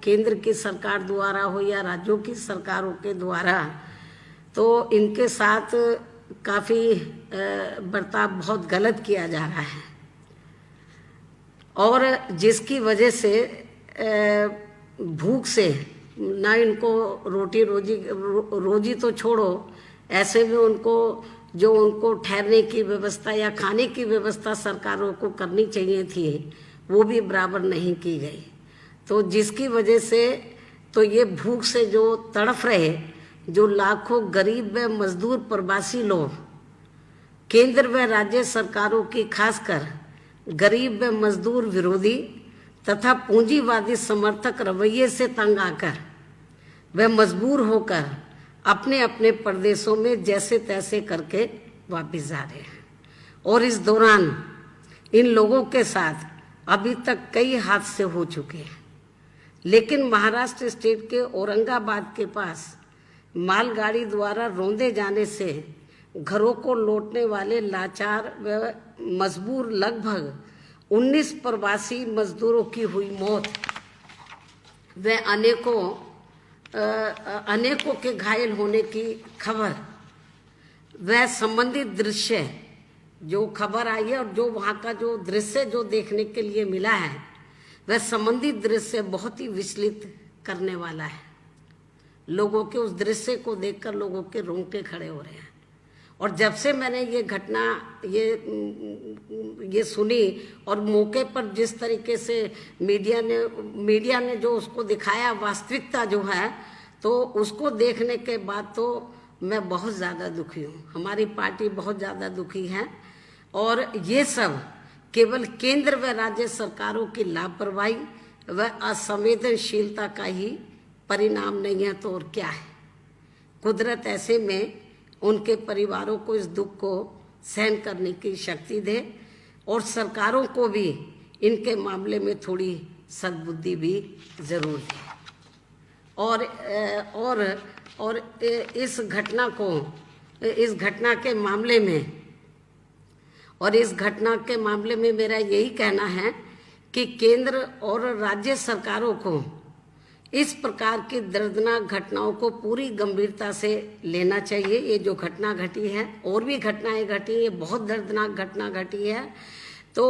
केंद्र की सरकार द्वारा हो या राज्यों की सरकारों के द्वारा, तो इनके साथ काफ़ी बर्ताव बहुत गलत किया जा रहा है, और जिसकी वजह से भूख से ना इनको रोजी तो छोड़ो, ऐसे में उनको ठहरने की व्यवस्था या खाने की व्यवस्था सरकारों को करनी चाहिए थी, वो भी बराबर नहीं की गई। तो जिसकी वजह से तो ये भूख से जो तड़फ रहे, जो लाखों गरीब व मजदूर प्रवासी लोग केंद्र व राज्य सरकारों की खासकर गरीब व मजदूर विरोधी तथा पूंजीवादी समर्थक रवैये से तंग आकर वे मजबूर होकर अपने अपने प्रदेशों में जैसे तैसे करके वापस जा रहे हैं। और इस दौरान इन लोगों के साथ अभी तक कई हादसे हो चुके हैं। लेकिन महाराष्ट्र स्टेट के औरंगाबाद के पास मालगाड़ी द्वारा रौंदे जाने से घरों को लौटने वाले लाचार व मजबूर लगभग 19 प्रवासी मजदूरों की हुई मौत व अनेकों के घायल होने की खबर वह संबंधित दृश्य जो खबर आई है और जो वहाँ का जो दृश्य जो देखने के लिए मिला है, वह संबंधित दृश्य बहुत ही विचलित करने वाला है। लोगों के उस दृश्य को देखकर लोगों के रोंगटे खड़े हो रहे हैं। और जब से मैंने ये घटना ये सुनी और मौके पर जिस तरीके से मीडिया ने जो उसको दिखाया, वास्तविकता जो है, तो उसको देखने के बाद तो मैं बहुत ज़्यादा दुखी हूँ। हमारी पार्टी बहुत ज़्यादा दुखी है, और ये सब केवल केंद्र व राज्य सरकारों की लापरवाही व असंवेदनशीलता का ही परिणाम नहीं है तो और क्या है। कुदरत ऐसे में उनके परिवारों को इस दुख को सहन करने की शक्ति दे, और सरकारों को भी इनके मामले में थोड़ी सद्बुद्धि भी जरूर दे। और इस घटना के मामले में मेरा यही कहना है कि केंद्र और राज्य सरकारों को इस प्रकार की दर्दनाक घटनाओं को पूरी गंभीरता से लेना चाहिए। ये जो घटना घटी है, और भी घटनाएं घटी, ये बहुत दर्दनाक घटना घटी है, तो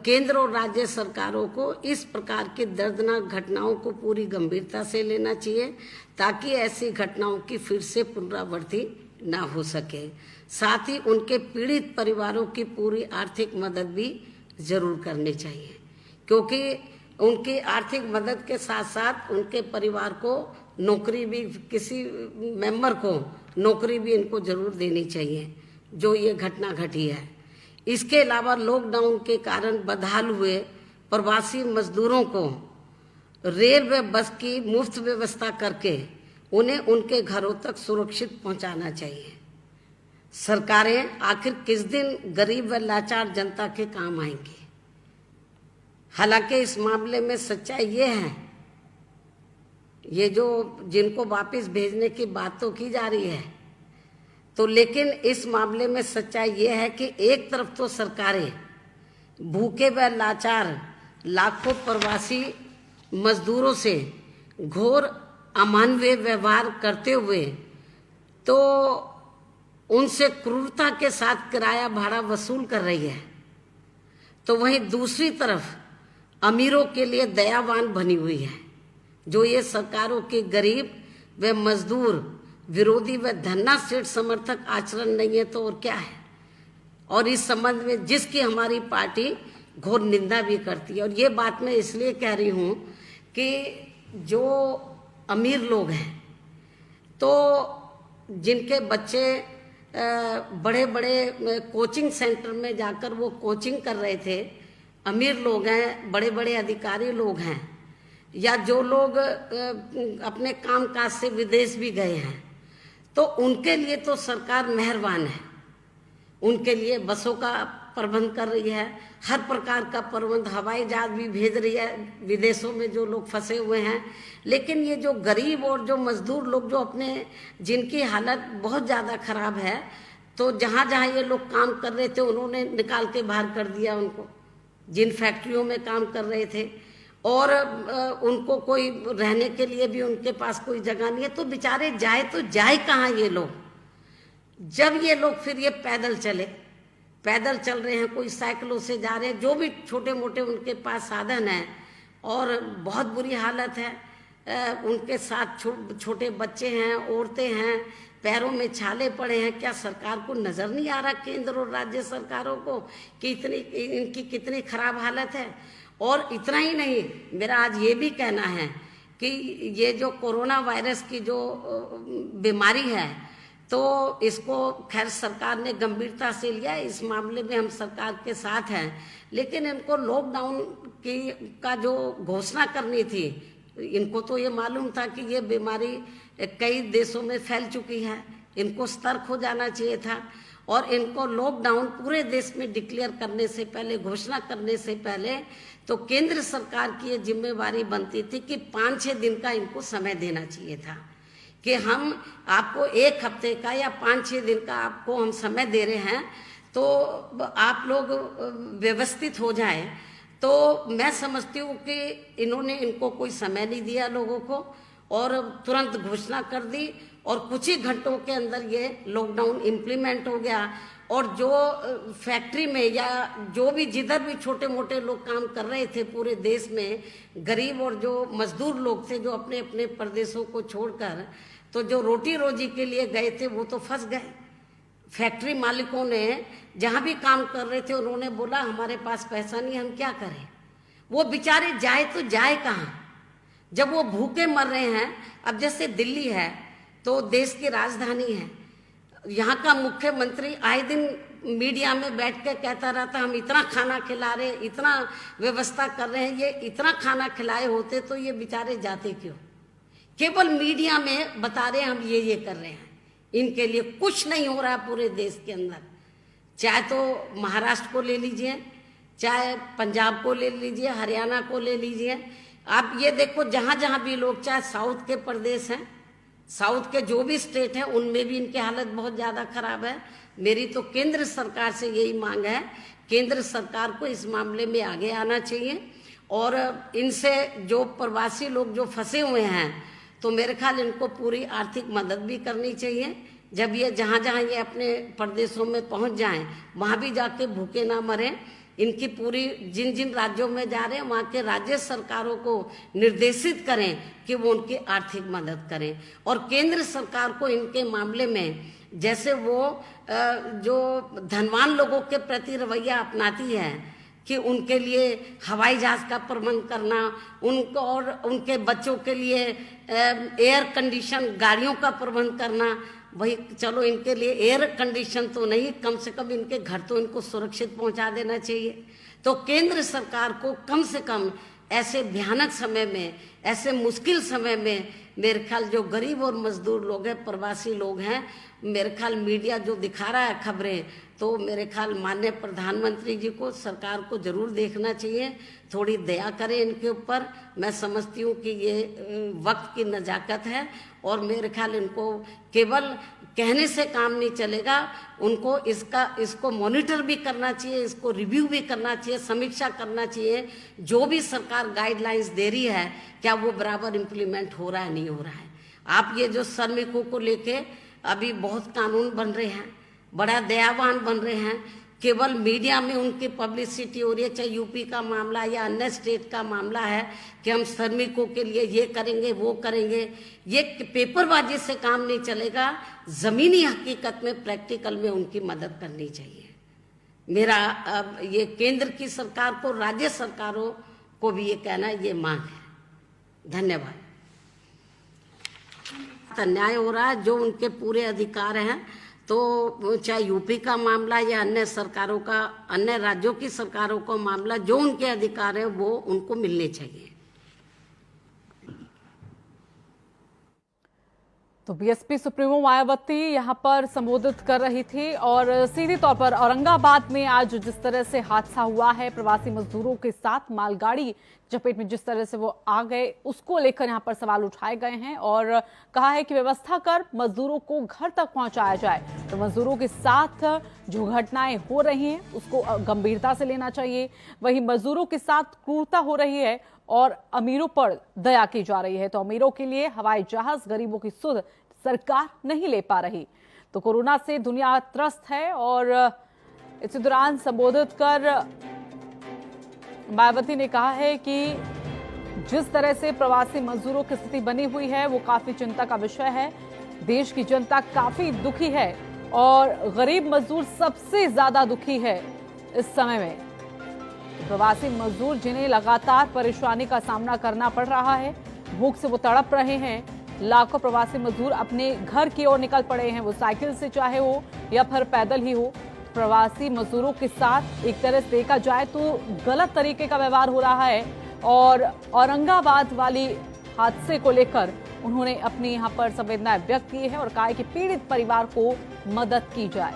केंद्र और राज्य सरकारों को इस प्रकार की दर्दनाक घटनाओं को पूरी गंभीरता से लेना चाहिए, ताकि ऐसी घटनाओं की फिर से पुनरावृत्ति ना हो सके। साथ ही उनके पीड़ित परिवारों की पूरी आर्थिक मदद भी जरूर करनी चाहिए, क्योंकि उनकी आर्थिक मदद के साथ साथ उनके परिवार को नौकरी भी, किसी मेंबर को नौकरी भी इनको जरूर देनी चाहिए जो ये घटना घटी है। इसके अलावा लॉकडाउन के कारण बदहाल हुए प्रवासी मजदूरों को रेल व बस की मुफ्त व्यवस्था करके उन्हें उनके घरों तक सुरक्षित पहुंचाना चाहिए। सरकारें आखिर किस दिन गरीब व लाचार जनता के काम आएंगी। हालांकि इस मामले में सच्चाई ये है, ये जो जिनको वापस भेजने की बात तो की जा रही है, तो लेकिन इस मामले में सच्चाई ये है कि एक तरफ तो सरकारें भूखे व लाचार लाखों प्रवासी मजदूरों से घोर अमानवीय व्यवहार करते हुए तो उनसे क्रूरता के साथ किराया भाड़ा वसूल कर रही है, तो वहीं दूसरी तरफ अमीरों के लिए दयावान बनी हुई है, जो ये सरकारों के गरीब व मजदूर विरोधी व धन्ना सेठ समर्थक आचरण नहीं है तो और क्या है। और इस संबंध में जिसकी हमारी पार्टी घोर निंदा भी करती है। और ये बात मैं इसलिए कह रही हूँ कि जो अमीर लोग हैं, तो जिनके बच्चे बड़े बड़े कोचिंग सेंटर में जाकर वो कोचिंग कर रहे थे, अमीर लोग हैं, बड़े बड़े अधिकारी लोग हैं, या जो लोग अपने काम काज से विदेश भी गए हैं, तो उनके लिए तो सरकार मेहरबान है। उनके लिए बसों का प्रबंध कर रही है, हर प्रकार का प्रबंध, हवाई जहाज भी भेज रही है विदेशों में जो लोग फंसे हुए हैं। लेकिन ये जो गरीब और जो मजदूर लोग जो अपने, जिनकी हालत बहुत ज़्यादा खराब है, तो जहाँ जहाँ ये लोग काम कर रहे थे उन्होंने निकाल के बाहर कर दिया उनको, जिन फैक्ट्रियों में काम कर रहे थे। और उनको कोई रहने के लिए भी उनके पास कोई जगह नहीं है, तो बेचारे जाए तो जाए कहाँ ये लोग। जब ये लोग फिर ये पैदल चल रहे हैं, कोई साइकिलों से जा रहे हैं, जो भी छोटे मोटे उनके पास साधन है, और बहुत बुरी हालत है। उनके साथ छोटे बच्चे हैं, औरतें हैं, पैरों में छाले पड़े हैं। क्या सरकार को नजर नहीं आ रहा, केंद्र और राज्य सरकारों को, कि इनकी कितनी खराब हालत है। और इतना ही नहीं, मेरा आज ये भी कहना है कि ये जो कोरोना वायरस की जो बीमारी है, तो इसको खैर सरकार ने गंभीरता से लिया है, इस मामले में हम सरकार के साथ हैं। लेकिन इनको लॉकडाउन का जो घोषणा करनी थी, इनको तो ये मालूम था कि ये बीमारी कई देशों में फैल चुकी है, इनको सतर्क हो जाना चाहिए था। और इनको लॉकडाउन पूरे देश में डिक्लेयर करने से पहले, घोषणा करने से पहले, तो केंद्र सरकार की ये जिम्मेवारी बनती थी कि 5-6 दिन का इनको समय देना चाहिए था, कि हम आपको 1 हफ्ते का या 5-6 दिन का आपको हम समय दे रहे हैं, तो आप लोग व्यवस्थित हो जाएं। तो मैं समझती हूँ कि इनको कोई समय नहीं दिया लोगों को, और तुरंत घोषणा कर दी, और कुछ ही घंटों के अंदर ये लॉकडाउन इम्प्लीमेंट हो गया। और जो फैक्ट्री में या जो भी जिधर भी छोटे मोटे लोग काम कर रहे थे पूरे देश में, गरीब और जो मजदूर लोग थे, जो अपने अपने प्रदेशों को छोड़कर तो जो रोटी रोजी के लिए गए थे, वो तो फंस गए। फैक्ट्री मालिकों ने जहाँ भी काम कर रहे थे, उन्होंने बोला हमारे पास पैसा नहीं, हम क्या करें। वो बेचारे जाए तो जाए कहाँ, जब वो भूखे मर रहे हैं। अब जैसे दिल्ली है तो देश की राजधानी है, यहाँ का मुख्यमंत्री आए दिन मीडिया में बैठ के कहता रहता हम इतना खाना खिला रहे, इतना व्यवस्था कर रहे हैं। ये इतना खाना खिलाए होते तो ये बेचारे जाते क्यों। केवल मीडिया में बता रहे हम ये कर रहे हैं, इनके लिए कुछ नहीं हो रहा पूरे देश के अंदर। चाहे तो महाराष्ट्र को ले लीजिए, चाहे पंजाब को ले लीजिए, हरियाणा को ले लीजिए, आप ये देखो जहाँ जहाँ भी लोग, चाहे साउथ के प्रदेश हैं, साउथ के जो भी स्टेट हैं, उनमें भी इनकी हालत बहुत ज़्यादा खराब है। मेरी तो केंद्र सरकार से यही मांग है, केंद्र सरकार को इस मामले में आगे आना चाहिए। और इनसे जो प्रवासी लोग जो फंसे हुए हैं, तो मेरे ख्याल इनको पूरी आर्थिक मदद भी करनी चाहिए। जब ये जहाँ जहाँ ये अपने प्रदेशों में पहुँच जाएं, वहाँ भी जाके भूखे ना मरें। इनकी पूरी जिन जिन राज्यों में जा रहे हैं, वहाँ के राज्य सरकारों को निर्देशित करें कि वो उनकी आर्थिक मदद करें। और केंद्र सरकार को इनके मामले में, जैसे वो जो धनवान लोगों के प्रति रवैया अपनाती है कि उनके लिए हवाई जहाज का प्रबंध करना, उनको और उनके बच्चों के लिए एयर कंडीशन गाड़ियों का प्रबंध करना, वही चलो इनके लिए एयर कंडीशन तो नहीं, कम से कम इनके घर तो इनको सुरक्षित पहुंचा देना चाहिए। तो केंद्र सरकार को कम से कम ऐसे भयानक समय में, ऐसे मुश्किल समय में, मेरे ख्याल जो गरीब और मजदूर लोग हैं, प्रवासी लोग हैं, मेरे ख्याल मीडिया जो दिखा रहा है खबरें, तो मेरे ख्याल माननीय प्रधानमंत्री जी को, सरकार को जरूर देखना चाहिए, थोड़ी दया करें इनके ऊपर। मैं समझती हूँ कि ये वक्त की नजाकत है, और मेरे ख्याल इनको केवल कहने से काम नहीं चलेगा, उनको इसको मॉनिटर भी करना चाहिए, इसको रिव्यू भी करना चाहिए, समीक्षा करना चाहिए। जो भी सरकार गाइडलाइंस दे रही है, क्या वो बराबर इम्प्लीमेंट हो रहा है, नहीं हो रहा है। आप ये जो श्रमिकों को लेके अभी बहुत कानून बन रहे हैं, बड़ा दयावान बन रहे हैं, केवल मीडिया में उनकी पब्लिसिटी हो रही है, चाहे यूपी का मामला या अन्य स्टेट का मामला है कि हम श्रमिकों के लिए ये करेंगे वो करेंगे। ये पेपरबाजी से काम नहीं चलेगा, जमीनी हकीकत में प्रैक्टिकल में उनकी मदद करनी चाहिए। मेरा अब ये केंद्र की सरकार को, राज्य सरकारों को भी ये कहना, ये मांग है। धन्यवाद। अन्याय हो रहा है, जो उनके पूरे अधिकार हैं, तो चाहे यूपी का मामला या अन्य सरकारों का, अन्य राज्यों की सरकारों का मामला, जो उनके अधिकार है वो उनको मिलने चाहिए। तो बीएसपी सुप्रीमो मायावती यहां पर संबोधित कर रही थी, और सीधे तौर पर औरंगाबाद में आज जिस तरह से हादसा हुआ है, प्रवासी मजदूरों के साथ मालगाड़ी चपेट में जिस तरह से वो आ गए, उसको लेकर यहां पर सवाल उठाए गए हैं, और कहा है कि व्यवस्था कर मजदूरों को घर तक पहुंचाया जाए। तो मजदूरों के साथ जो घटनाएं हो रही हैं उसको गंभीरता से लेना चाहिए। वहीं मजदूरों के साथ क्रूरता हो रही है और अमीरों पर दया की जा रही है। तो अमीरों के लिए हवाई जहाज, गरीबों की सुध सरकार नहीं ले पा रही। तो कोरोना से दुनिया त्रस्त है और इसी दौरान संबोधित कर मायावती ने कहा है कि जिस तरह से प्रवासी मजदूरों की स्थिति बनी हुई है वो काफी चिंता का विषय है। देश की जनता काफी दुखी है और गरीब मजदूर सबसे ज्यादा दुखी है इस समय में। प्रवासी मजदूर जिन्हें लगातार परेशानी का सामना करना पड़ रहा है, भूख से वो तड़प रहे हैं। लाखों प्रवासी मजदूर अपने घर की ओर निकल पड़े हैं, वो साइकिल से चाहे हो या फिर पैदल ही हो। प्रवासी मजदूरों के साथ एक तरह से देखा जाए तो गलत तरीके का व्यवहार हो रहा है और औरंगाबाद वाली हादसे को लेकर उन्होंने अपनी यहां पर संवेदनाएं व्यक्त की है और कहा है कि पीड़ित परिवार को मदद की जाए।